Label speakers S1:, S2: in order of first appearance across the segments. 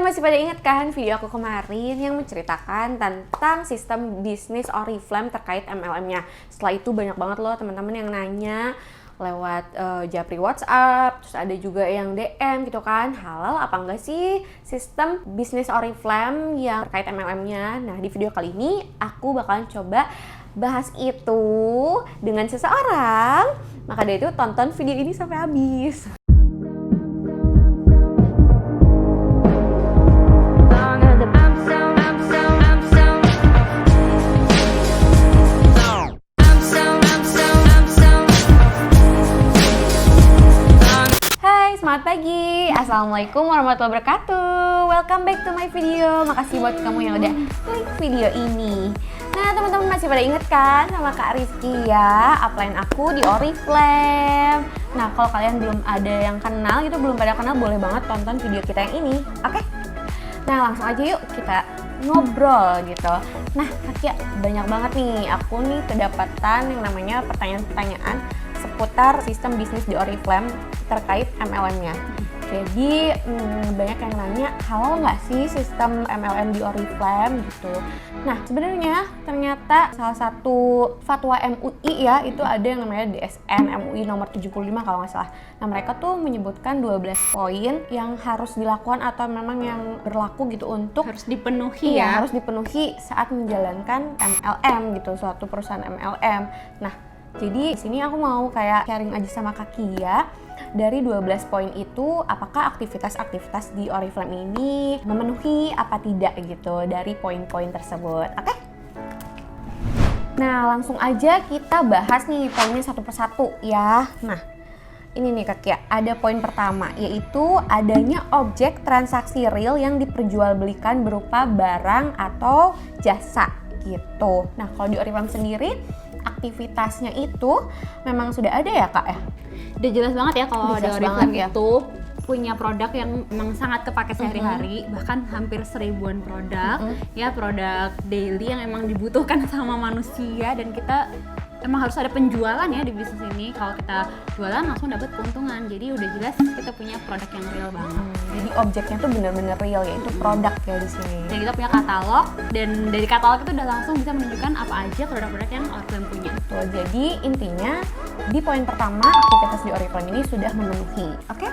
S1: Teman-teman masih pada ingat kan video aku kemarin yang menceritakan tentang sistem bisnis Oriflame terkait MLM-nya. Setelah itu banyak banget loh teman-teman yang nanya lewat Japri WhatsApp, terus ada juga yang DM gitu kan, halal apa enggak sih sistem bisnis Oriflame yang terkait MLM-nya. Nah, di video kali ini aku bakalan coba bahas itu dengan seseorang. Maka dari itu tonton video ini sampai habis. Selamat pagi, assalamualaikum warahmatullahi wabarakatuh. Welcome back to my video. Makasih buat kamu yang udah klik video ini. Nah, teman-teman masih pada inget kan sama Kak Rizky ya, upline aku di Oriflame. Nah, kalau kalian belum ada yang kenal gitu, belum pada kenal, boleh banget tonton video kita yang ini, oke? Nah, langsung aja yuk kita ngobrol gitu. Nah, Kak, banyak banget nih aku nih kedapatan yang namanya pertanyaan-pertanyaan seputar sistem bisnis di Oriflame terkait MLM-nya. Jadi banyak yang nanya, halal nggak sih sistem MLM di Oriflame gitu. Nah, sebenarnya ternyata salah satu fatwa MUI ya, itu ada yang namanya DSN MUI nomor 75 kalau nggak salah. Nah, mereka tuh menyebutkan 12 poin yang harus dilakukan atau memang yang berlaku gitu untuk
S2: harus dipenuhi ya.
S1: Harus dipenuhi saat menjalankan MLM gitu, suatu perusahaan MLM. Nah, jadi di sini aku mau kayak sharing aja sama Kak Kia. Dari 12 poin itu, apakah aktivitas-aktivitas di Oriflame ini memenuhi apa tidak gitu dari poin-poin tersebut, oke? Nah, langsung aja kita bahas nih poinnya satu persatu ya. Nah, ini nih Kak Kia, ada poin pertama, yaitu adanya objek transaksi real yang diperjualbelikan berupa barang atau jasa gitu. Nah, kalau di Oriflame sendiri, aktivitasnya itu memang sudah ada ya Kak ya?
S2: Udah jelas banget ya kalau ada Oriflame
S1: ya.
S2: itu punya produk yang memang sangat kepake sehari-hari, bahkan hampir 1000-an produk, ya produk daily yang emang dibutuhkan sama manusia, dan kita emang harus ada penjualan ya di bisnis ini. Kalau kita jualan langsung dapat keuntungan, jadi udah jelas kita punya produk yang real banget.
S1: Jadi objeknya tuh benar-benar real, yaitu produk ya di sini.
S2: Dan kita punya katalog, dan dari katalog itu udah langsung bisa menunjukkan apa aja produk-produk yang Oriflame punya.
S1: Tuh, jadi intinya di poin pertama aktivitas di Oriflame ini sudah memenuhi, oke?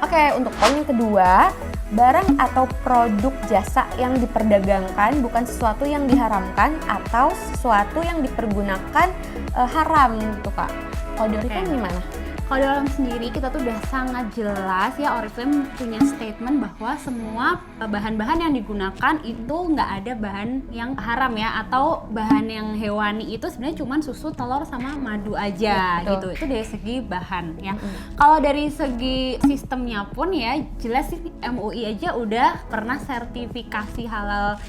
S1: Oke, untuk poin yang kedua, barang atau produk jasa yang diperdagangkan bukan sesuatu yang diharamkan atau sesuatu yang dipergunakan haram gitu Kak. Kalau di Oriflame gimana?
S2: Kalau di Oriflame sendiri kita tuh udah sangat jelas ya, Oriflame punya statement bahwa semua bahan-bahan yang digunakan itu nggak ada bahan yang haram ya, atau bahan yang hewani itu sebenarnya cuma susu, telur, sama madu aja gitu. Itu dari segi bahan ya. Kalau dari segi sistemnya pun ya jelas sih, MUI aja udah pernah sertifikasi halal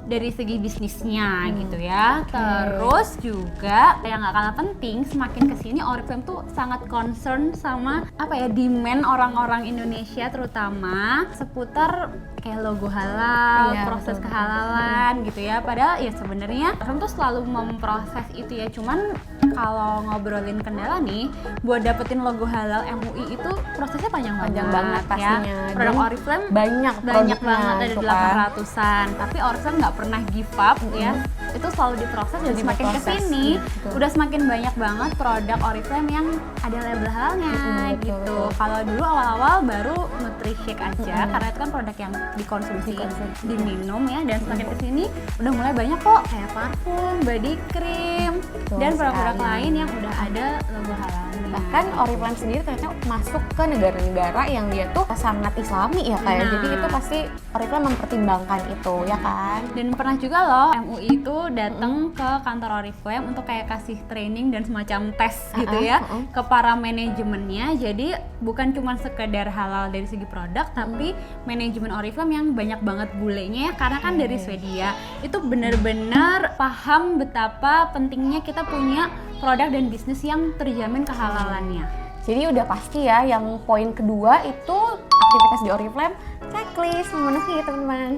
S2: dari segi bisnisnya gitu ya. Terus juga yang gak kalah penting, semakin kesini Oriflame tuh sangat concern sama apa ya, demand orang-orang Indonesia terutama seputar kayak logo halal, proses kehalalan gitu ya. Padahal ya sebenarnya Oriflame tuh selalu memproses itu ya. Cuman kalau ngobrolin kendala nih, buat dapetin logo halal MUI itu prosesnya panjang banget
S1: pastinya.
S2: Ya. Produk Oriflame banyak banget, ada 800-an. Tapi Oriflame nggak pernah give up ya. Itu selalu diproses, dan semakin kesini udah semakin banyak banget produk Oriflame yang ada label halalnya gitu. Kalau dulu awal-awal baru Nutri-Shake aja, karena itu kan produk yang dikonsumsi, diminum ya. Dan semakin kesini udah mulai banyak kok kayak parfum, body cream, dan produk-produk lain yang udah ada logo halalnya.
S1: Bahkan Oriflame sendiri ternyata masuk ke negara-negara yang dia tuh sangat islami ya kayak. Jadi itu pasti Oriflame mempertimbangkan itu ya kan.
S2: Dan pernah juga loh MUI itu datang ke kantor Oriflame untuk kayak kasih training dan semacam tes gitu ya ke para manajemennya. Jadi bukan cuma sekedar halal dari segi produk, tapi manajemen Oriflame yang banyak banget bulenya ya, karena kan dari Swedia itu benar-benar paham betapa pentingnya kita punya produk dan bisnis yang terjamin kehalalannya.
S1: Jadi udah pasti ya, yang poin kedua itu aktivitas di Oriflame checklist memenuhi teman-teman.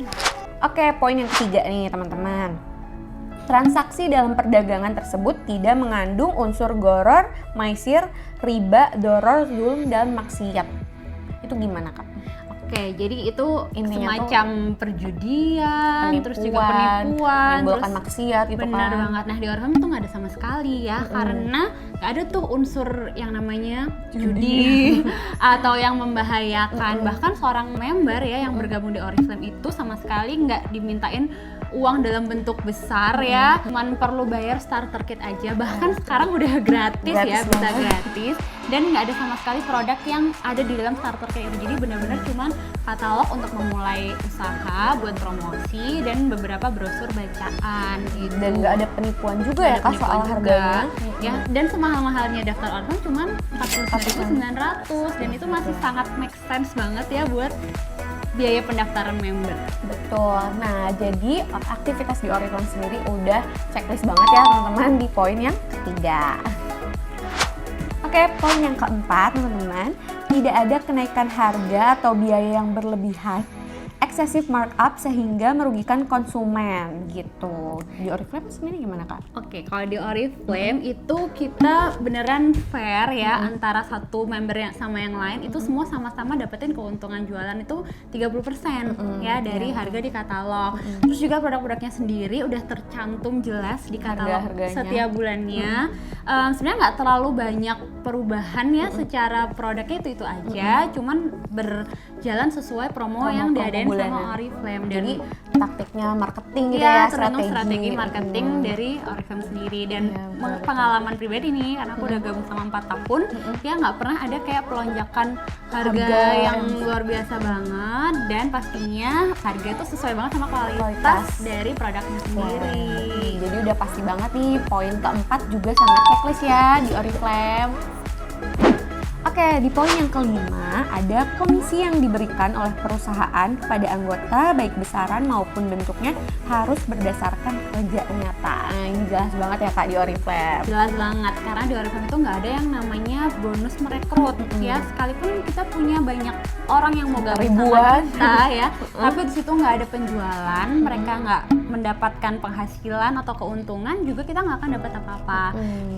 S1: Oke, poin yang ketiga nih teman-teman. Transaksi dalam perdagangan tersebut tidak mengandung unsur gharar, maisir, riba, doror, zulm, dan maksiat. Itu gimana Kak?
S2: Oke, jadi itu
S1: Intinya
S2: semacam perjudian, terus juga penipuan,
S1: menimbulkan
S2: terus
S1: maksiat gitu
S2: benar
S1: kan.
S2: banget. Nah di Oriflame itu nggak ada sama sekali ya, karena nggak ada tuh unsur yang namanya judi atau yang membahayakan. Bahkan seorang member ya yang bergabung di Oriflame itu sama sekali nggak dimintain uang dalam bentuk besar ya, cuman perlu bayar starter kit aja. Bahkan sekarang udah gratis ya, bisa gratis, dan nggak ada sama sekali produk yang ada di dalam starter kit itu. Jadi benar-benar cuman katalog untuk memulai usaha, buat promosi, dan beberapa brosur bacaan gitu.
S1: Dan nggak ada penipuan juga ya Kak soal harganya.
S2: Ya, dan semahal-mahalnya daftar Oriflame cuman 49.900, dan itu masih sangat make sense banget ya buat biaya pendaftaran member.
S1: Betul. Nah, jadi aktivitas di Oriflame sendiri udah checklist banget ya teman-teman di poin yang ketiga. Oke, poin yang keempat teman-teman, tidak ada kenaikan harga atau biaya yang berlebihan, excessive markup sehingga merugikan konsumen gitu. Di Oriflame sendiri gimana Kak?
S2: Oke, kalau di Oriflame itu kita beneran fair ya antara satu member yang sama yang lain, itu semua sama-sama dapetin keuntungan jualan itu 30% ya dari harga di katalog. Terus juga produk-produknya sendiri udah tercantum jelas di katalog
S1: Harga-harganya.
S2: setiap bulannya. Sebenarnya nggak terlalu banyak perubahan ya secara produknya itu aja, cuman berjalan sesuai promo yang diadain sama Oriflame.
S1: Jadi taktiknya marketing gitu
S2: ya,
S1: ya,
S2: tergantung strategi marketing dari Oriflame sendiri. Dan pengalaman pribadi nih, karena aku udah gabung sama 4 tahun, ya nggak pernah ada kayak pelonjakan harga yang luar biasa banget, dan pastinya harga itu sesuai banget sama kualitas dari produknya sendiri.
S1: Jadi udah pasti banget nih, poin keempat juga sangat checklist ya di Oriflame. Oke, di poin yang kelima ada komisi yang diberikan oleh perusahaan kepada anggota baik besaran maupun bentuknya harus berdasarkan kerja nyata. Nah, ini jelas banget ya Kak di Oriflame.
S2: Jelas banget, karena di Oriflame itu nggak ada yang namanya bonus merekrut ya. Sekalipun kita punya banyak orang yang mau gabung sama kita ya, tapi di situ nggak ada penjualan, mereka nggak mendapatkan penghasilan atau keuntungan, juga kita nggak akan dapat apa-apa.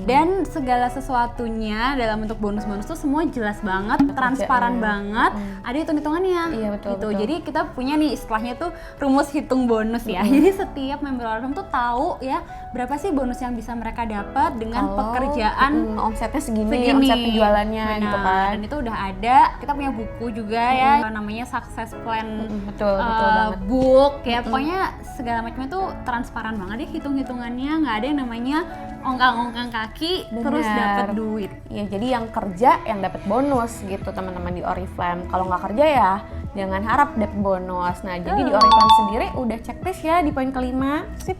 S2: Dan segala sesuatunya dalam bentuk bonus-bonus itu semua jelas banget, transparan banget, ada hitung-hitungannya.
S1: Iya, betul,
S2: gitu.
S1: betul.
S2: Jadi kita punya nih istilahnya tuh rumus hitung bonus ya. Jadi setiap member Oriflame tuh tahu ya berapa sih bonus yang bisa mereka dapat dengan pekerjaan
S1: omsetnya segini, omset penjualannya gitu kan.
S2: Dan itu udah ada, kita punya buku juga ya, namanya success plan
S1: Betul banget.
S2: book ya. Pokoknya segala macamnya tuh transparan banget deh hitung-hitungannya, nggak ada yang namanya ongkang-ongkang kaki terus dapat duit.
S1: Ya, jadi yang kerja yang dapat bonus gitu teman-teman di Oriflame. Kalau nggak kerja ya jangan harap dapat bonus. Nah, jadi di Oriflame sendiri udah checklist ya di poin kelima. Sip.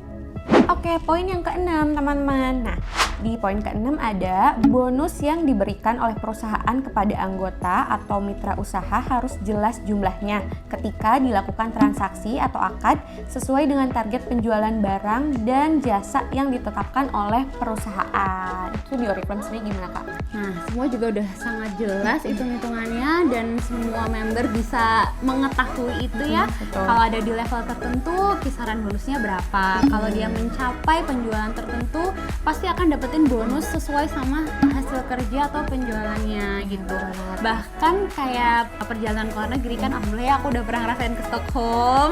S1: Oke, poin yang keenam teman-teman. Nah, di poin keenam ada bonus yang diberikan oleh perusahaan kepada anggota atau mitra usaha harus jelas jumlahnya ketika dilakukan transaksi atau akad sesuai dengan target penjualan barang dan jasa yang ditetapkan oleh perusahaan. Itu di Oriflame sendiri gimana Kak?
S2: Nah, semua juga udah sangat jelas hitung-hitungannya dan semua member bisa mengetahui itu ya. Kalau ada di level tertentu, kisaran bonusnya berapa. Kalau dia mencapai penjualan tertentu, pasti akan dapetin bonus sesuai sama hasil kerja atau penjualannya gitu. Bahkan kayak perjalanan ke luar negeri kan, alhamdulillah ya aku udah pernah ngerasain ke Stockholm.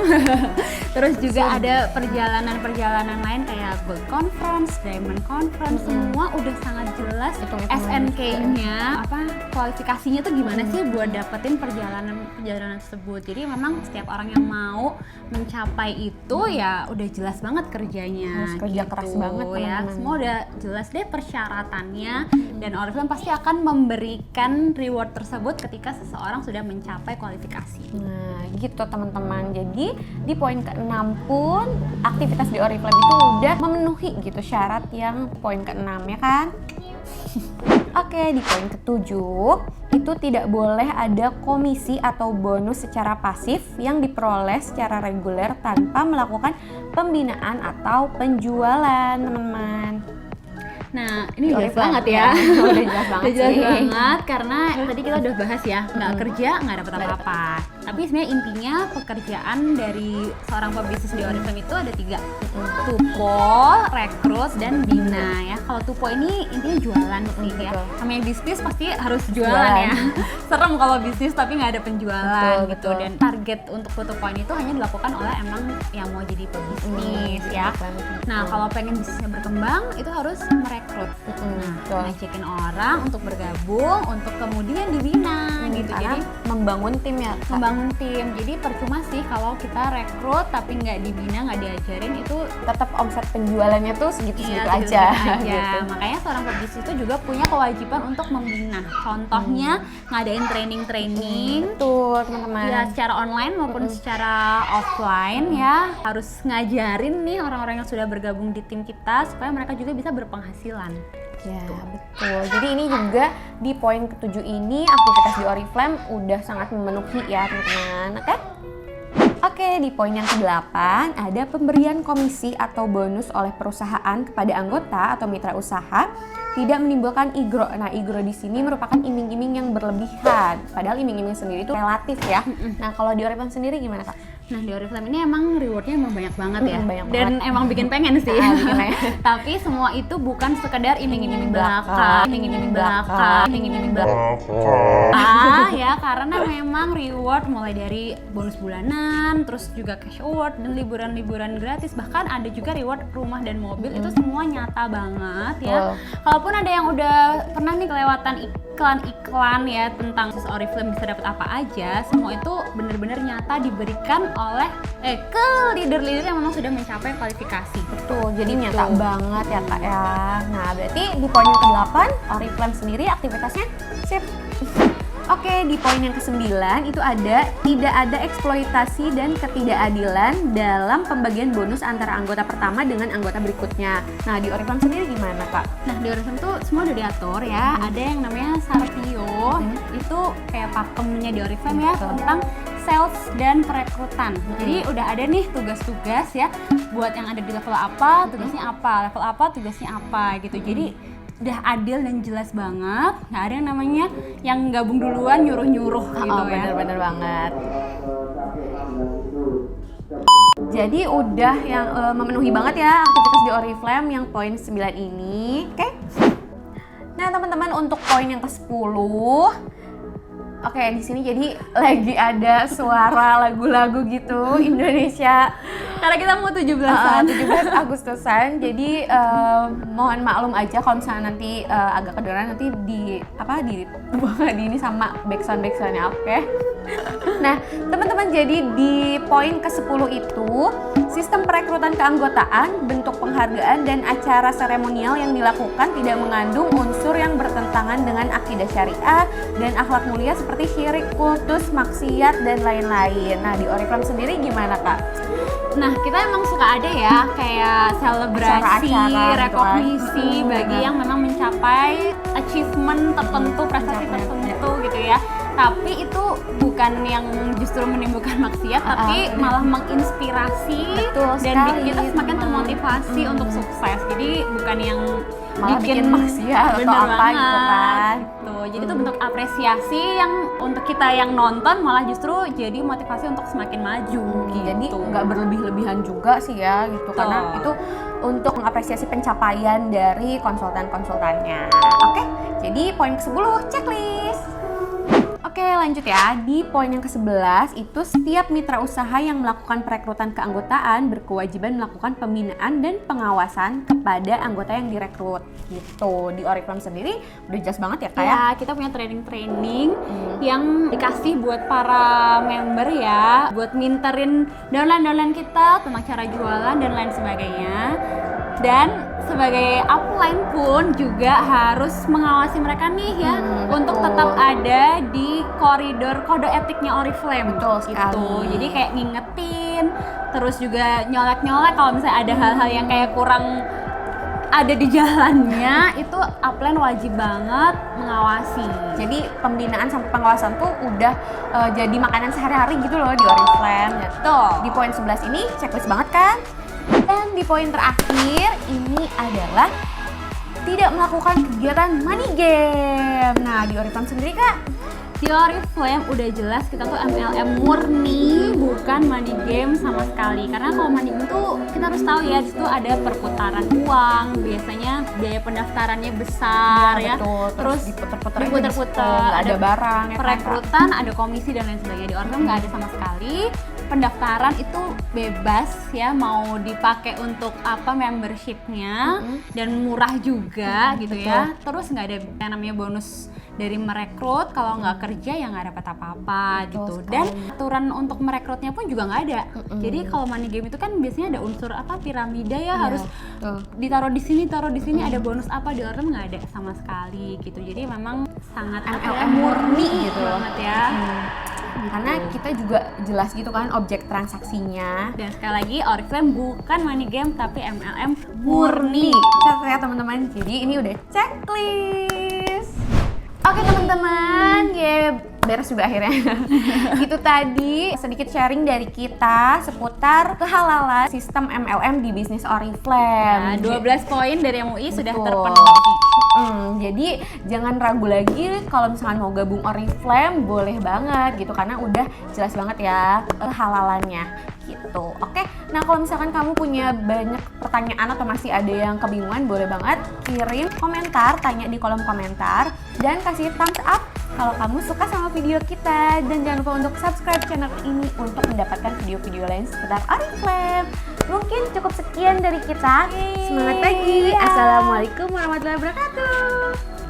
S2: Terus juga ada perjalanan-perjalanan lain kayak Gold Conference, Diamond Conference, semua udah sangat jelas SNK-nya, kualifikasinya tuh gimana sih buat dapetin perjalanan tersebut. Jadi memang setiap orang yang mau mencapai itu ya udah jelas banget kerjanya.
S1: Harus kerja keras banget
S2: ya.
S1: teman-teman.
S2: Semua udah jelas deh persyaratannya, dan Oriflame pasti akan memberikan reward tersebut ketika seseorang sudah mencapai kualifikasi.
S1: Nah, gitu teman-teman. Jadi di poin ke-6 pun aktivitas di Oriflame itu udah memenuhi gitu syarat yang poin ke-6 ya kan? Oke, di poin ke-7 itu tidak boleh ada komisi atau bonus secara pasif yang diperoleh secara reguler tanpa melakukan pembinaan atau penjualan, teman-teman.
S2: Nah, ini jelas
S1: Oriflame
S2: banget ya.
S1: Udah jelas banget
S2: Udah jelas
S1: sih.
S2: banget karena tadi kita udah bahas ya, nggak kerja nggak dapat apa-apa. Tapi sebenarnya intinya pekerjaan dari seorang pebisnis di Oriflame itu ada 3, tupo, rekrut, dan bina ya. Kalau tupo ini intinya jualan sih ya.
S1: Betul.
S2: Namanya bisnis pasti harus jualan ya. Serem kalau bisnis tapi nggak ada penjualan
S1: Betul,
S2: gitu.
S1: betul.
S2: Dan target untuk tupo point itu hanya dilakukan oleh emang yang mau jadi pebisnis ya. Nah kalau pengen bisnisnya berkembang itu harus merekrut. Ngajakin orang untuk bergabung, untuk kemudian dibina gitu.
S1: Karena
S2: Jadi
S1: membangun tim ya, Kak.
S2: membangun tim. Jadi percuma sih kalau kita rekrut tapi nggak dibina, nggak diajarin, itu
S1: Tetap omset penjualannya tuh segitu-segitu
S2: iya,
S1: aja.
S2: gitu-gitu
S1: Gitu.
S2: aja. Makanya seorang pebisnis itu juga punya kewajiban untuk membina. Contohnya ngadain training-training
S1: Betul, teman-teman.
S2: ya secara online maupun secara offline ya. Harus ngajarin nih orang-orang yang sudah bergabung di tim kita supaya mereka juga bisa berpenghasilan.
S1: Ya, betul. Jadi ini juga di poin ke-7 ini aktivitas di Oriflame udah sangat memenuhi ya, teman-teman. Oke? Oke, di poin yang ke-8 ada pemberian komisi atau bonus oleh perusahaan kepada anggota atau mitra usaha tidak menimbulkan igro. Nah, igro di sini merupakan iming-iming yang berlebihan. Padahal iming-iming sendiri itu relatif ya. Nah, kalau di Oriflame sendiri gimana, Kak?
S2: Nah di Oriflame ini emang rewardnya emang banyak banget ya,
S1: Banyak
S2: dan
S1: banget.
S2: emang bikin pengen sih.
S1: Bikin pengen.
S2: Tapi semua itu bukan sekedar iming-iming
S1: belaka,
S2: belaka, iming-iming belaka, iming-iming belaka ya, karena memang reward mulai dari bonus bulanan, terus juga cash award dan liburan-liburan gratis, bahkan ada juga reward rumah dan mobil. Itu semua nyata banget ya. Kalaupun ada yang udah pernah nih kelewatan iklan-iklan ya tentang Oriflame bisa dapat apa aja, semua itu benar-benar nyata diberikan oleh ke leader-leader yang memang sudah mencapai kualifikasi.
S1: Betul, jadi
S2: Gitu.
S1: nyata banget ya, Kak ya. Nah, berarti di poin yang ke-8 Oriflame sendiri aktivitasnya sip. Oke, di poin yang ke-9 itu ada tidak ada eksploitasi dan ketidakadilan dalam pembagian bonus antara anggota pertama dengan anggota berikutnya. Nah, di Oriflame sendiri gimana, Kak?
S2: Nah di Oriflame tuh semua udah diatur ya. Ada yang namanya Sartio, itu kayak pakemnya di Oriflame ya,
S1: Betul.
S2: tentang sales dan perekrutan. Jadi udah ada nih tugas-tugas ya buat yang ada di level apa, tugasnya apa, level apa, tugasnya apa gitu. Jadi udah adil dan jelas banget. Nggak ada yang namanya yang gabung duluan nyuruh-nyuruh gitu ya.
S1: Bener-bener banget. Jadi udah yang memenuhi banget ya aktivitas di Oriflame yang poin 9 ini. Oke? Nah, teman-teman, untuk poin yang ke-10, oke, di sini jadi lagi ada suara lagu-lagu gitu Indonesia.
S2: Karena kita mau 17-an.
S1: 17 Agustusan. Jadi mohon maklum aja kalau misalnya nanti agak kedengeran, nanti di ini sama backsound-backsoundnya, oke? Nah, teman-teman, jadi di poin ke-10 itu sistem perekrutan keanggotaan, bentuk penghargaan dan acara seremonial yang dilakukan tidak mengandung unsur yang bertentangan dengan akidah syariah dan akhlak mulia seperti syirik, kultus, maksiat dan lain-lain. Nah, di Oriflame sendiri gimana, Kak?
S2: Nah, kita emang suka ada ya kayak selebrasi,
S1: Acara-acara gitu
S2: rekognisi
S1: kan.
S2: bagi yang memang mencapai achievement tertentu, prestasi tertentu gitu ya. Tapi itu bukan yang justru menimbulkan maksiat, tapi malah menginspirasi.
S1: Betul
S2: dan
S1: sekali,
S2: bikin kita semakin
S1: teman.
S2: termotivasi untuk sukses. Jadi bukan yang
S1: Malah bikin maksiat atau
S2: bener
S1: apa
S2: banget,
S1: gitu kan.
S2: gitu. Jadi itu bentuk apresiasi yang untuk kita yang nonton malah justru jadi motivasi untuk semakin maju gitu.
S1: Jadi nggak berlebih-lebihan juga sih ya gitu, karena itu untuk mengapresiasi pencapaian dari konsultan-konsultannya. Oke, jadi poin ke-10 checklist. Oke, lanjut ya. Di poin yang ke-11 itu setiap mitra usaha yang melakukan perekrutan keanggotaan berkewajiban melakukan pembinaan dan pengawasan kepada anggota yang direkrut. Gitu. Di Oriflame sendiri udah jelas banget ya, Kak ya?
S2: Ya, kita punya training-training yang dikasih buat para member ya, buat minterin downline-downline kita tentang cara jualan dan lain sebagainya. Dan sebagai upline pun juga harus mengawasi mereka nih ya, untuk tetap ada di koridor kode etiknya Oriflame.
S1: Betul sekali.
S2: Gitu. Jadi kayak ngingetin, terus juga nyolek-nyolek kalau misalnya ada hal-hal yang kayak kurang ada di jalannya, itu upline wajib banget mengawasi.
S1: Jadi pembinaan sampai pengawasan tuh udah jadi makanan sehari-hari gitu loh di Oriflame.
S2: Tuh.
S1: Di poin 11 ini checklist banget kan? Dan di poin terakhir ini adalah tidak melakukan kegiatan money game. Nah, di Oriflame sendiri, Kak,
S2: Di Oriflame udah jelas kita tuh MLM murni, bukan money game sama sekali. Karena kalau money game tuh kita harus tahu ya, itu ada perputaran uang, biasanya biaya pendaftarannya besar ya.
S1: Betul. Terus
S2: diputer-puter,
S1: ada barang, ya kan, Kak?
S2: perekrutan, ada komisi dan lain sebagainya. Di Oriflame nggak ada sama sekali. Pendaftaran itu bebas ya, mau dipakai untuk apa membershipnya dan murah juga gitu ya. Terus nggak ada yang namanya bonus dari merekrut, kalau nggak kerja ya nggak dapat apa-apa gitu.
S1: sekali.
S2: Dan aturan untuk merekrutnya pun juga nggak ada. Jadi kalau money game itu kan biasanya ada unsur apa piramida ya, harus ditaruh di sini, ada bonus apa. Di Oriflame nggak ada sama sekali gitu. Jadi memang sangat
S1: MLM murni gitu
S2: banget ya.
S1: Karena kita juga jelas gitu kan objek transaksinya.
S2: Dan sekali lagi Oriflame bukan money game tapi MLM
S1: Murni.
S2: murni.
S1: Catat ya teman-teman. Jadi ini udah checklist. Oke teman-teman, ya beres juga akhirnya. Itu tadi sedikit sharing dari kita seputar kehalalan sistem MLM di bisnis Oriflame.
S2: Nah, 12 poin dari MUI sudah
S1: Betul.
S2: terpenuhi.
S1: Jadi jangan ragu lagi kalau misalkan mau gabung Oriflame, boleh banget gitu karena udah jelas banget ya kehalalannya gitu. Oke, nah kalau misalkan kamu punya banyak pertanyaan atau masih ada yang kebingungan, boleh banget kirim komentar, tanya di kolom komentar dan kasih thumbs up kalau kamu suka sama video kita, dan jangan lupa untuk subscribe channel ini untuk mendapatkan video-video lain seputar Oriflame. Mungkin cukup sekian dari kita. Semangat pagi.
S2: Iya.
S1: Assalamualaikum warahmatullahi wabarakatuh.